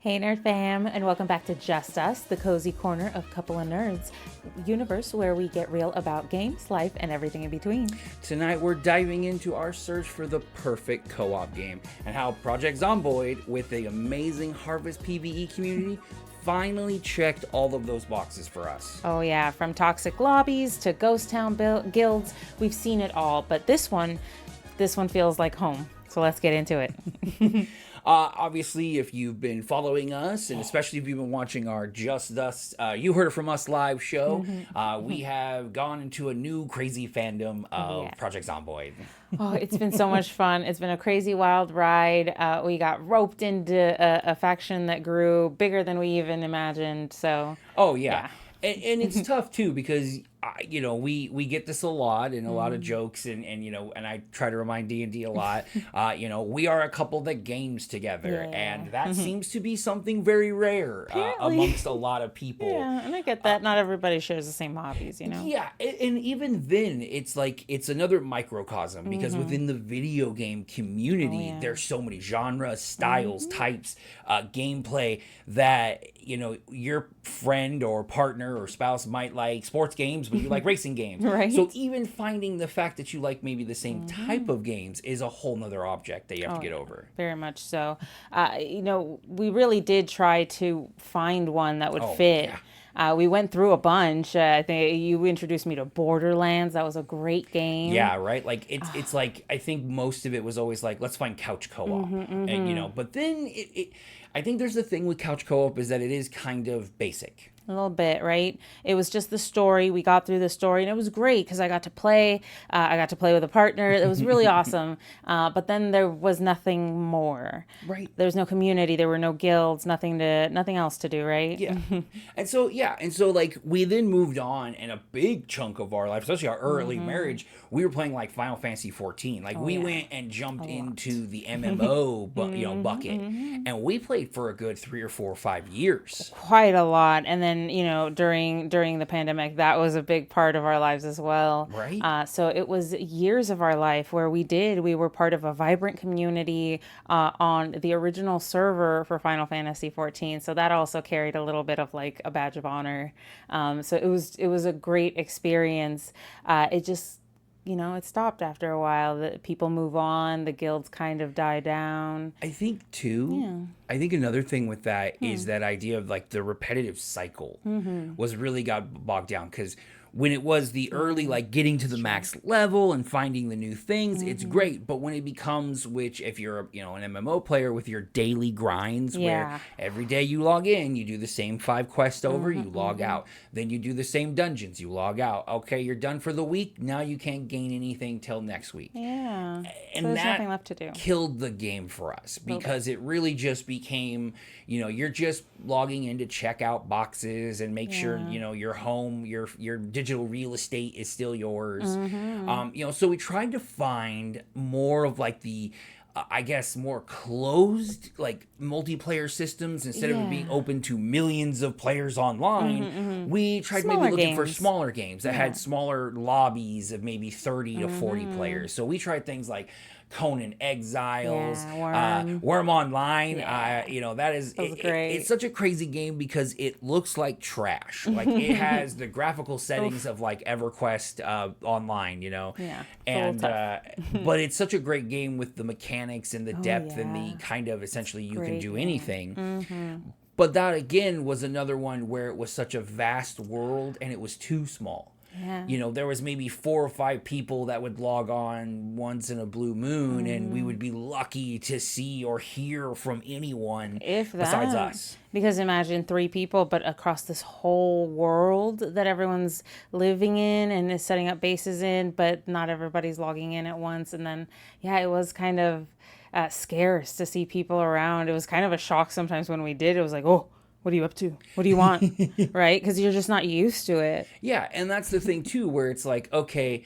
Hey Nerd Fam, and welcome back to Just Us, the cozy corner of Couple of Nerds universe where we get real about games, life, and everything in between. Tonight we're diving into our search for the perfect co-op game and how Project Zomboid, with the amazing Harvest PvE community, finally checked all of those boxes for us. Oh yeah, from toxic lobbies to ghost town guilds, we've seen it all, but this one feels like home. So let's get into it. Obviously, if you've been following us, and especially if you've been watching our Just Us, You Heard It From Us live show, we have gone into a new crazy fandom of Project Zomboid. Oh, it's been so much fun. It's been a crazy wild ride. We got roped into a faction that grew bigger than we even imagined. So. Oh, yeah. And it's tough, too, because... we get this a lot and a lot of jokes and I try to remind D&D a lot. We are a couple that games together, and that seems to be something very rare amongst a lot of people. Yeah, and I get that. Not everybody shares the same hobbies, Yeah, and even then, it's like it's another microcosm because within the video game community, there's so many genres, styles, types, gameplay that your friend or partner or spouse might like sports games, but you like racing games. Right. So even finding the fact that you like maybe the same type of games is a whole nother object that you have to get over. Very much so. We really did try to find one that would fit. Yeah. We went through a bunch. I think you introduced me to Borderlands. That was a great game. Yeah, right? Like, it's like, I think most of it was always like, let's find couch co-op. And, but then I think there's the thing with couch co-op is that it is kind of basic. A little bit, right? It was just the story. We got through the story, and it was great because I got to play. I got to play with a partner. It was really awesome. But then there was nothing more. Right. There was no community. There were no guilds. Nothing else to do. Right. Yeah. And so like we then moved on, and a big chunk of our life, especially our early marriage, we were playing like Final Fantasy 14. Like we went and jumped into the MMO, bucket, and we played for a good 3 or 4 or 5 years. Quite a lot, and then. During the pandemic, that was a big part of our lives as well. Right. So it was years of our life where we were part of a vibrant community on the original server for Final Fantasy 14. So that also carried a little bit of like a badge of honor. So it was a great experience. It just, it stopped after a while. The people move on. The guilds kind of die down. I think, too, I think another thing with that is that idea of, like, the repetitive cycle was really got bogged down. Because when it was the early, like, getting to the max level and finding the new things, it's great. But when it becomes, which if you're, an MMO player with your daily grinds, where every day you log in, you do the same 5 quests over, you log out. Then you do the same dungeons, you log out. Okay, you're done for the week. Now you can't gain anything till next week. Yeah. And so there's that nothing left to do. Killed the game for us because it really just became, you're just logging in to check out boxes and make sure, your home, your digital real estate is still yours. So we tried to find more of like the, more closed, like, multiplayer systems instead of it being open to millions of players online. We tried maybe looking for smaller games that had smaller lobbies of maybe 30 to 40 players. So we tried things like Conan Exiles, Worm Online. That is great. It's such a crazy game because it looks like trash. Like it has the graphical settings of like EverQuest online, and but it's such a great game with the mechanics and the depth and the kind of essentially you can do anything. But that again was another one where it was such a vast world and it was too small. Yeah. There was maybe 4 or 5 people that would log on once in a blue moon, and we would be lucky to see or hear from anyone besides us. Because imagine 3 people, but across this whole world that everyone's living in and is setting up bases in, but not everybody's logging in at once. And then, it was kind of scarce to see people around. It was kind of a shock sometimes when we did. It was like, oh, what are you up to? What do you want? Right? Because you're just not used to it. Yeah, and that's the thing, too, where it's like, okay,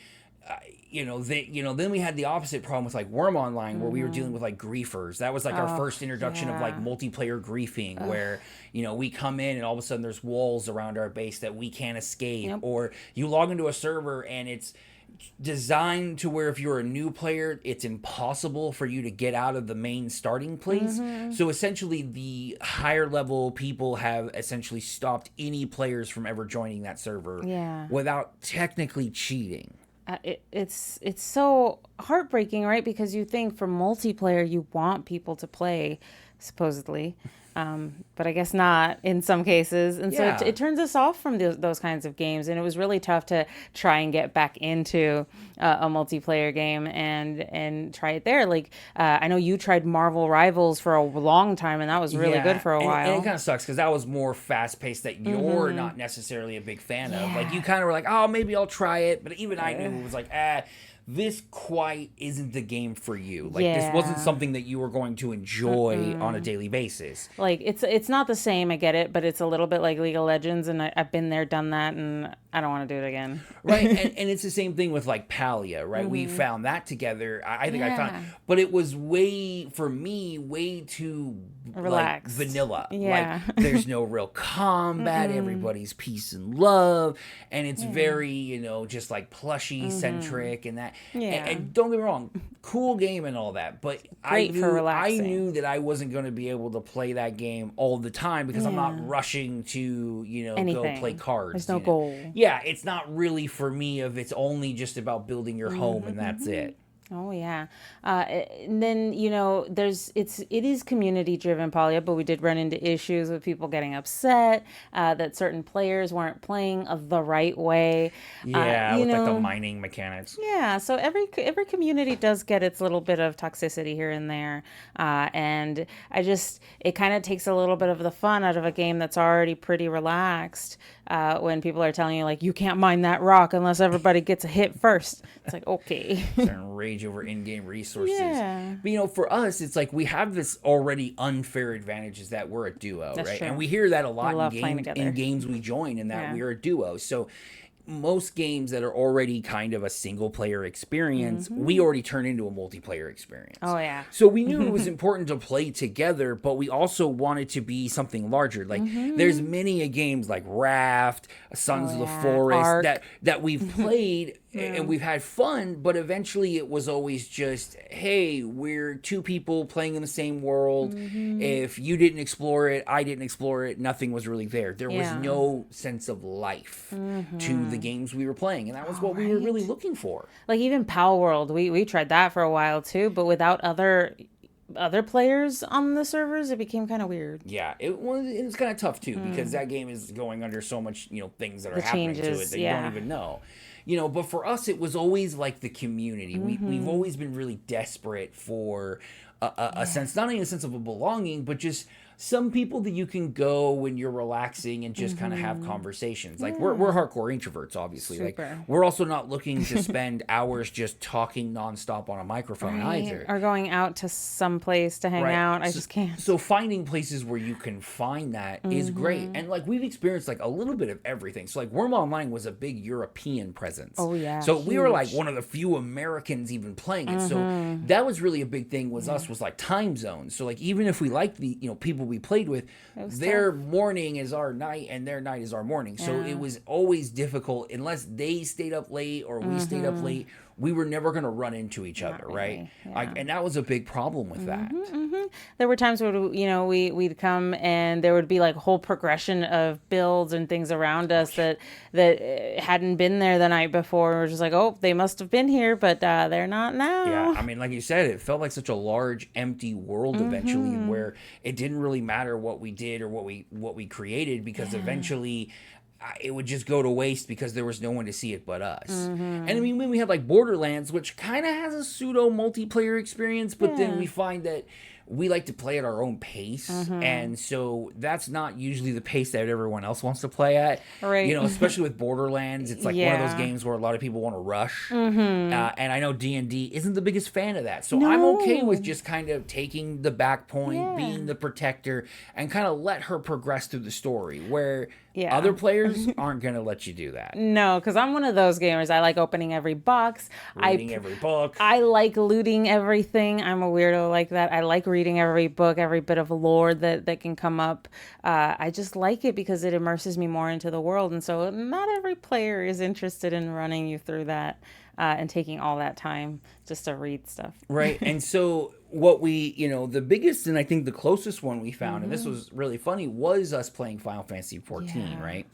then we had the opposite problem with, like, Worm Online, where we were dealing with, like, griefers. That was, like, our first introduction of, like, multiplayer griefing, where, we come in and all of a sudden there's walls around our base that we can't escape. Or you log into a server and it's designed to where if you're a new player, it's impossible for you to get out of the main starting place. So essentially, the higher level people have essentially stopped any players from ever joining that server without technically cheating. It's so heartbreaking, right? Because you think for multiplayer, you want people to play, supposedly. But I guess not in some cases. And so it turns us off from those kinds of games. And it was really tough to try and get back into a multiplayer game and try it there. Like, I know you tried Marvel Rivals for a long time, and that was really good for a while. And it kind of sucks because that was more fast-paced that you're not necessarily a big fan of. Like, you kind of were like, oh, maybe I'll try it. But even I knew it was like, this quite isn't the game for you. Like, this wasn't something that you were going to enjoy on a daily basis. Like, it's not the same, I get it, but it's a little bit like League of Legends, and I've been there, done that, and I don't want to do it again. Right, and it's the same thing with, like, Palia, right? We found that together. I think I found... But it was for me, way too... relaxed. Like, vanilla. Like, there's no real combat, everybody's peace and love, and it's very, just, like, plushy-centric and that. And don't get me wrong, cool game and all that, but I knew that I wasn't going to be able to play that game all the time because I'm not rushing to, go play cards. There's no goal. Yeah, it's not really for me if it's only just about building your home and that's it. Oh yeah, and then it is community driven, Polya, but we did run into issues with people getting upset that certain players weren't playing the right way. Yeah, with like the mining mechanics. Yeah, so every community does get its little bit of toxicity here and there, and it kind of takes a little bit of the fun out of a game that's already pretty relaxed. When people are telling you like you can't mine that rock unless everybody gets a hit first, it's like okay. Rage over in-game resources. But for us, it's like we have this already unfair advantage is that we're a duo, That's right? true. And we hear that a lot in games we join, and that we're a duo. So most games that are already kind of a single player experience, we already turn into a multiplayer experience. Oh yeah. So we knew it was important to play together, but we also wanted to be something larger. Like there's many games like Raft, Sons of the Forest that we've played and we've had fun, but eventually it was always just, hey, we're two people playing in the same world. If you didn't explore it, I didn't explore it, nothing was really there. There was no sense of life to the games we were playing, and that was what we were really looking for. Like even Pal World, we tried that for a while too, but without other players on the servers, it became kind of weird. Yeah, it was kind of tough too because that game is going under so much, things that are happening to it that you don't even know. But for us, it was always like the community. We've always been really desperate for a sense, not only a sense of a belonging, but just some people that you can go when you're relaxing and just kind of have conversations. Like we're hardcore introverts, obviously. Super. Like we're also not looking to spend hours just talking nonstop on a microphone either. Or going out to some place to hang out. I just can't. So finding places where you can find that is great. And like we've experienced like a little bit of everything. So like Worm Online was a big European presence. Oh yeah. So we were like one of the few Americans even playing it. So that was really a big thing was us was like time zones. So like even if we liked the people we played with, their morning is our night and their night is our morning. So it was always difficult unless they stayed up late or we stayed up late. We were never going to run into each other, right? And that was a big problem with that. There were times where we'd come and there would be like a whole progression of builds and things around us that hadn't been there the night before. We're just like, oh, they must have been here, but they're not now. Yeah, I mean, like you said, it felt like such a large, empty world eventually, where it didn't really matter what we did or what we created because eventually it would just go to waste because there was no one to see it but us. And I mean, when we had like Borderlands, which kind of has a pseudo multiplayer experience, but then we find that we like to play at our own pace. And so that's not usually the pace that everyone else wants to play at. Right. Especially with Borderlands, it's like one of those games where a lot of people want to rush. And I know D&D isn't the biggest fan of that. So I'm okay with just kind of taking the back point, being the protector, and kind of let her progress through the story where other players aren't going to let you do that. No, because I'm one of those gamers. I like opening every box. Reading every book. I like looting everything. I'm a weirdo like that. I like reading every book, every bit of lore that can come up. I just like it because it immerses me more into the world. And so not every player is interested in running you through that and taking all that time just to read stuff. Right. And so what we, the biggest and I think the closest one we found, and this was really funny, was us playing Final Fantasy 14, right?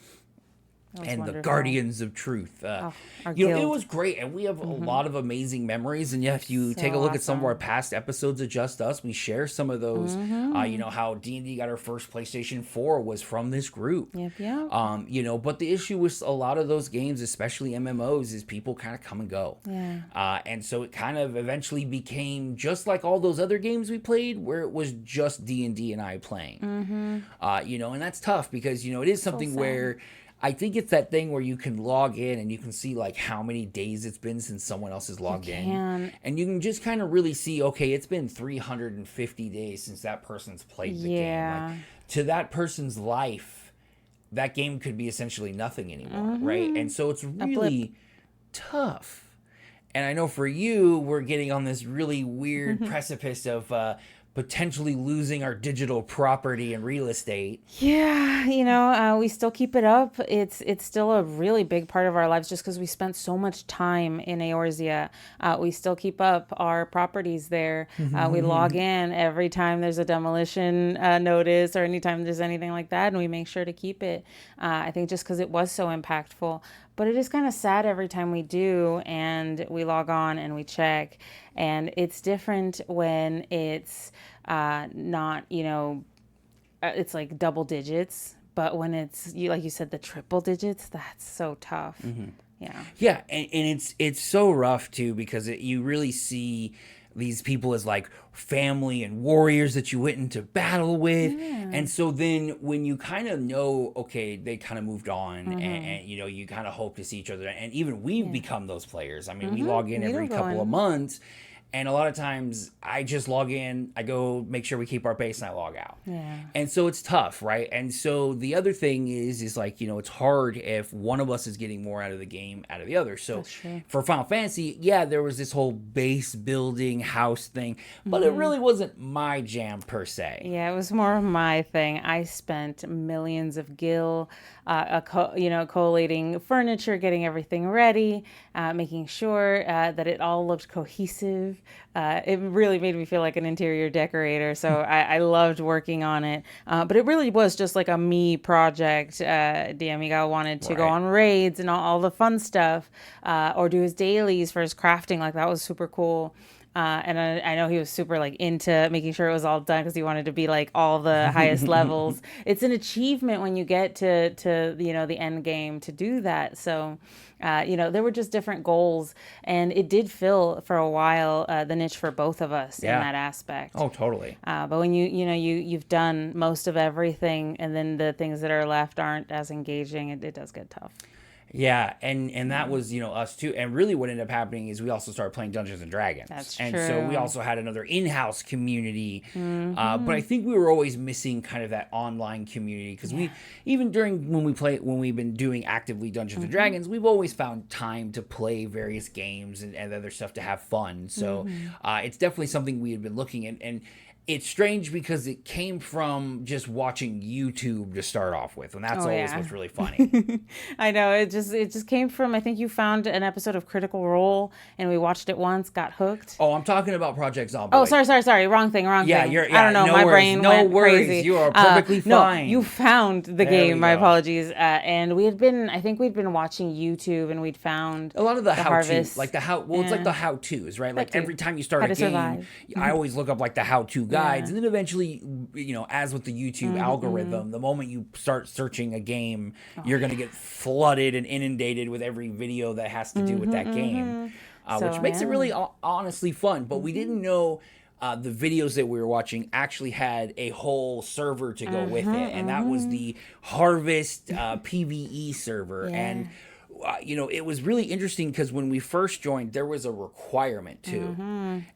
And wonderful. the Guardians of Truth. Our it guild. was great. And we have a lot of amazing memories. And yeah, if you take a look at some of our past episodes of Just Us, we share some of those. How D&D got our first PlayStation 4 was from this group. Yep. But the issue with a lot of those games, especially MMOs, is people kind of come and go. Yeah. And so it kind of eventually became just like all those other games we played, where it was just D&D and I playing. And that's tough because, it is something where I think it's that thing where you can log in and you can see like how many days it's been since someone else has logged in. And you can just kind of really see, okay, it's been 350 days since that person's played the game. Like, to that person's life, that game could be essentially nothing anymore, right? And so it's really tough. And I know for you, we're getting on this really weird precipice of potentially losing our digital property and real estate. Yeah, we still keep it up. It's still a really big part of our lives just because we spent so much time in Eorzea. We still keep up our properties there. We log in every time there's a demolition notice or anytime there's anything like that, and we make sure to keep it. I think just because it was so impactful. But it is kind of sad every time we do, and we log on and we check. And it's different when it's not, it's like double digits. But when it's, like you said, the triple digits, that's so tough. Yeah, and it's so rough, too, because you really see these people as like family and warriors that you went into battle with. And so then when you kind of know, okay, they kind of moved on and you kind of hope to see each other. And even we've become those players. I mean, we log in every couple of months. And a lot of times I just log in, I go make sure we keep our base and I log out. And so it's tough, right? And so the other thing is like, it's hard if one of us is getting more out of the game out of the other. So for Final Fantasy, there was this whole base building house thing, but it really wasn't my jam per se. Yeah, it was more of my thing. I spent millions of gil, collating furniture, getting everything ready, making sure that it all looked cohesive. It really made me feel like an interior decorator, so I loved working on it. But it really was just like a me project. DM Eguile wanted to go on raids and all the fun stuff, or do his dailies for his crafting. Like, that was super cool. And I know he was super like into making sure it was all done because he wanted to be like all the highest levels. It's an achievement when you get to the end game to do that. So there were just different goals, and it did fill for a while the niche for both of us in that aspect. Oh, totally. But when you've done most of everything, and then the things that are left aren't as engaging, it does get tough. Yeah, and that was, us too. And really what ended up happening is we also started playing Dungeons & Dragons. That's and true. So we also had another in-house community. But I think we were always missing kind of that online community because we, even during when we've been doing actively Dungeons & Dragons, we've always found time to play various games and other stuff to have fun. So it's definitely something we had been looking at. And it's strange because it came from just watching YouTube to start off with, and that's always what's really funny. I know, it just came from, I think you found an episode of Critical Role, and we watched it once, got hooked. Oh, I'm talking about Project Zomboid. Oh, sorry, wrong thing. I don't know, no my worries, brain went crazy. You are perfectly fine. No, you found the game, my apologies. And I think we'd been watching YouTube, and we'd found a lot of the how-to, it's like the how-tos, right? Like every time you start a game, I always look up like the how-to guides, and then eventually, as with the YouTube algorithm, the moment you start searching a game, you're going to get flooded and inundated with every video that has to do with that game, which makes it really honestly fun. But we didn't know the videos that we were watching actually had a whole server to go with it, and that was the Harvest PvE server. And it was really interesting because when we first joined, there was a requirement too,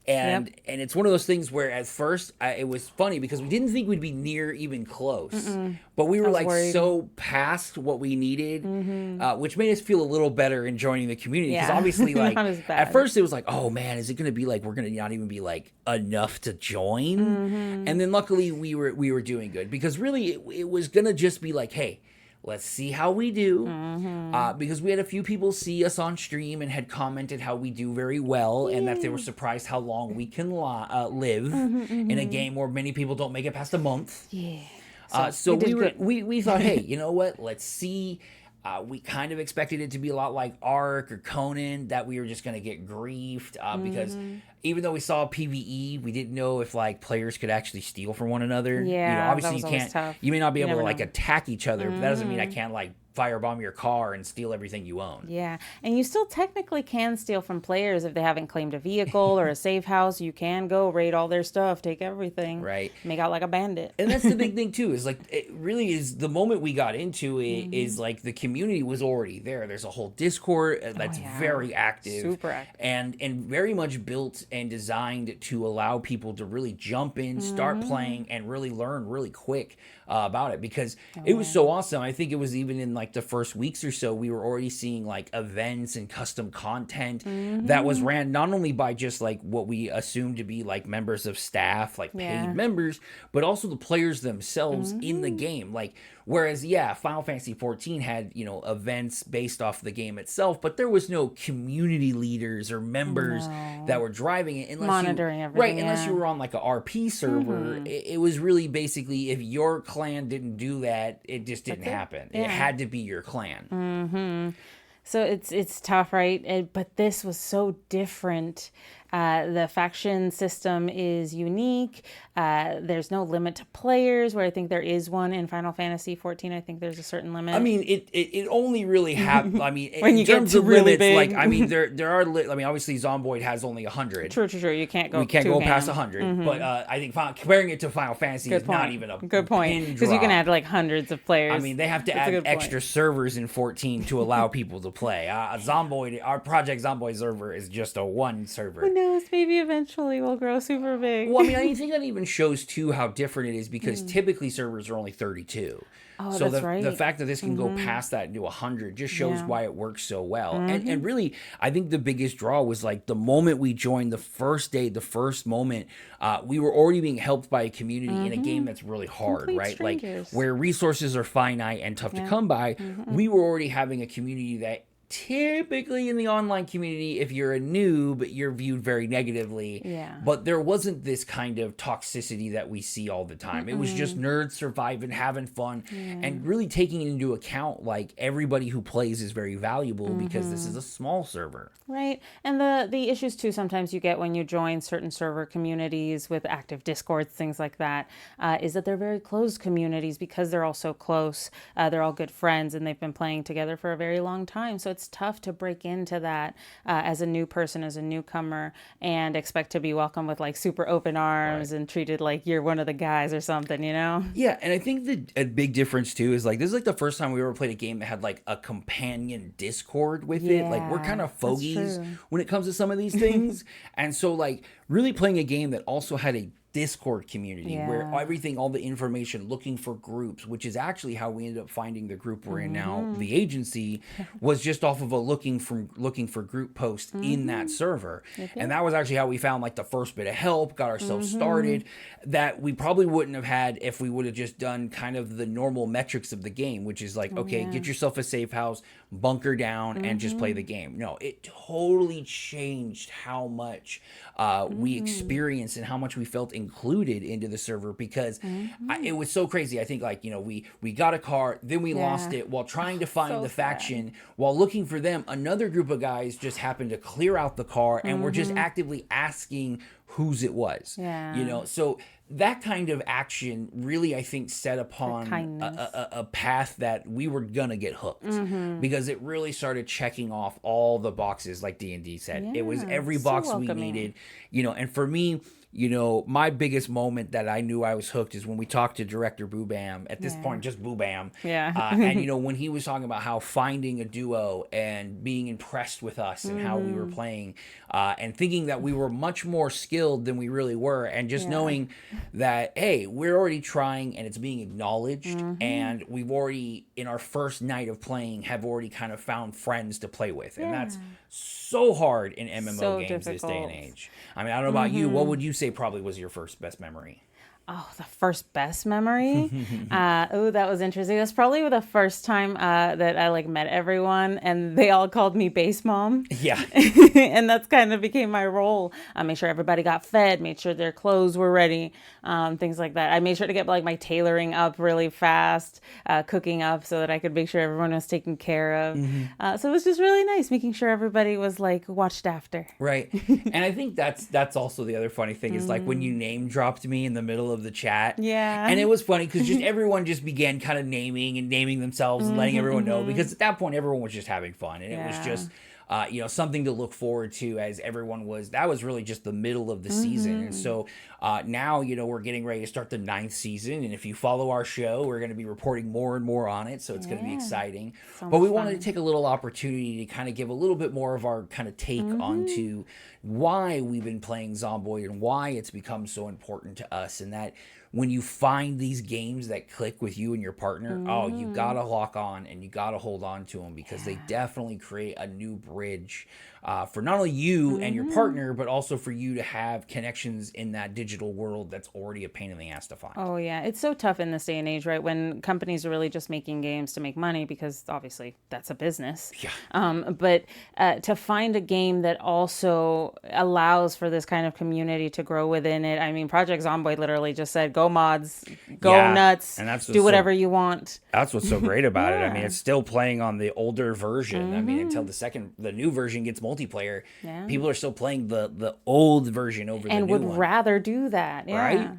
and it's one of those things where at first it was funny because we didn't think we'd be near even close, but we were like worried. so past what we needed, which made us feel a little better in joining the community because obviously like Not as at bad. first it was like, oh man, is it gonna be like we're gonna not even be like enough to join, and then luckily we were doing good because really it was gonna just be like, hey, let's see how we do, because we had a few people see us on stream and had commented how we do very well and that they were surprised how long we can live in a game where many people don't make it past a month. Yeah. So we did good. we thought, hey, you know what? Let's see. We kind of expected it to be a lot like Ark or Conan, that we were just going to get griefed because even though we saw PvE, we didn't know if like players could actually steal from one another. Yeah, obviously that was you always can't. tough. You may not be able to never like know. attack each other, but that doesn't mean I can't like firebomb your car and steal everything you own. Yeah, and you still technically can steal from players if they haven't claimed a vehicle or a safe house. You can go raid all their stuff, take everything, Right. make out like a bandit. And that's the big thing too, is like it really is the moment we got into it is like the community was already there. There's a whole Discord that's very active, Super active. and very much built and designed to allow people to really jump in, start playing, and really learn really quick about it because it was so awesome. I think it was even in like the first weeks or so, we were already seeing like events and custom content that was ran not only by just like what we assumed to be like members of staff, like paid members, but also the players themselves in the game. Like, whereas, Final Fantasy 14 had, events based off the game itself, but there was no community leaders or members that were driving it. Unless Monitoring you, everything, right, unless you were on like a RP server. It was really basically if your clan didn't do that, it just didn't happen. It had to be your clan. So it's tough, right? But this was so different. The faction system is unique. There's no limit to players, where I think there is one in Final Fantasy 14. I think there's a certain limit. I mean, it only really happened. I mean, When in you get terms to of really limits, big. like I mean, there are. I mean, obviously, Zomboid has only 100. True. You can't go. We can't too go past ham. 100. But I think comparing it to Final Fantasy is not even a good point, pin because you can drop. add like hundreds of players. I mean, they have to That's a add good point. extra servers in 14 to allow people to play. Zomboid, our Project Zomboid server is just a one server. Who knows? Maybe eventually we'll grow super big. Well, I mean, I think that even shows too how different it is because typically servers are only 32. Oh, So that's the right. fact that this can go past that into 100 just shows why it works so well. And really, I think the biggest draw was like the moment we joined, the first day, the first moment, we were already being helped by a community in a game that's really hard, Complete right? strangers. Like where resources are finite and tough to come by, we were already having a community that typically in the online community, if you're a noob, you're viewed very negatively. Yeah. But there wasn't this kind of toxicity that we see all the time. It was just nerds surviving, having fun, and really taking into account like everybody who plays is very valuable because this is a small server. Right. And the issues too sometimes you get when you join certain server communities with active discords, things like that, is that they're very closed communities because they're all so close. They're all good friends and they've been playing together for a very long time. So it's tough to break into that as a new person, as a newcomer, and expect to be welcomed with like super open arms and treated like you're one of the guys or something, Yeah, and I think a big difference too is like this is like the first time we ever played a game that had like a companion Discord with it. Like we're kind of fogies when it comes to some of these things. And so like really playing a game that also had a Discord community where everything, all the information, looking for groups, which is actually how we ended up finding the group we're in now, the agency, was just off of a looking for group post in that server. And that was actually how we found like the first bit of help, got ourselves started, that we probably wouldn't have had if we would have just done kind of the normal metrics of the game, which is like, okay, get yourself a safe house, bunker down, and just play the game. No, it totally changed how much we experienced and how much we felt included into the server because it was so crazy. I think like, we got a car, then we lost it while trying to find the faction. While looking for them, another group of guys just happened to clear out the car and were just actively asking whose it was. So that kind of action really, I think, set upon a path that we were gonna get hooked because it really started checking off all the boxes, like D&D said. It was every box we needed, and for me, my biggest moment that I knew I was hooked is when we talked to director Boobam. At this point, just Boobam. Yeah. And when he was talking about how finding a duo and being impressed with us and how we were playing, and thinking that we were much more skilled than we really were, and just knowing that, hey, we're already trying and it's being acknowledged, and we've already, in our first night of playing, have already kind of found friends to play with, and that's so hard in MMO games this day and age. I mean, I don't know about you. What would you say probably was your first best memory? Oh, the first best memory? That was interesting. That's probably the first time that I met everyone, and they all called me base mom. Yeah. And that's kind of became my role. I made sure everybody got fed, made sure their clothes were ready, things like that. I made sure to get my tailoring up really fast, cooking up so that I could make sure everyone was taken care of. So it was just really nice making sure everybody was watched after. Right. And I think that's also the other funny thing is when you name dropped me in the middle of the chat. Yeah. And it was funny because just everyone just began kind of naming themselves and letting everyone know, because at that point everyone was just having fun, and it was just something to look forward to, as that was really just the middle of the season. And so now, we're getting ready to start the 9th season. And if you follow our show, we're going to be reporting more and more on it. So it's going to be exciting. But we wanted to take a little opportunity to kind of give a little bit more of our kind of take onto why we've been playing Zomboid and why it's become so important to us. And that when you find these games that click with you and your partner, you gotta lock on and you gotta hold on to them, because they definitely create a new bridge for not only you and your partner, but also for you to have connections in that digital world that's already a pain in the ass to find. Oh, yeah. It's so tough in this day and age, right? When companies are really just making games to make money, because obviously that's a business. Yeah. But to find a game that also allows for this kind of community to grow within it. I mean, Project Zomboid literally just said, go mods, go nuts, and do whatever you want. That's what's so great about it. I mean, it's still playing on the older version. I mean, until the new version gets multiplayer, people are still playing the old version over the new one. And would rather do that. Yeah. Right?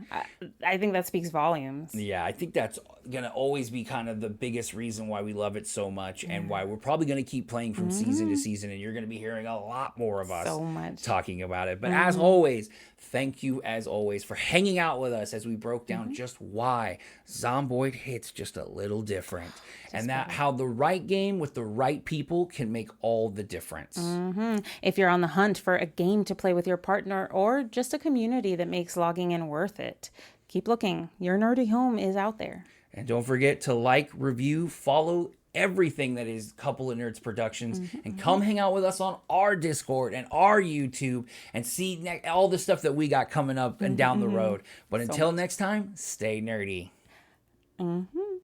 I think that speaks volumes. Yeah, I think that's going to always be kind of the biggest reason why we love it so much, and why we're probably going to keep playing from season to season, and you're going to be hearing a lot more of us talking about it. But as always, thank you as always for hanging out with us as we broke down just why Zomboid hits just a little different, and that how the right game with the right people can make all the difference. If you're on the hunt for a game to play with your partner, or just a community that makes logging in worth it, keep looking. Your nerdy home is out there. And don't forget to like, review, follow everything that is Couple of Nerds Productions, and come hang out with us on our Discord and our YouTube and see all the stuff that we got coming up and down the road. But until next time, stay nerdy.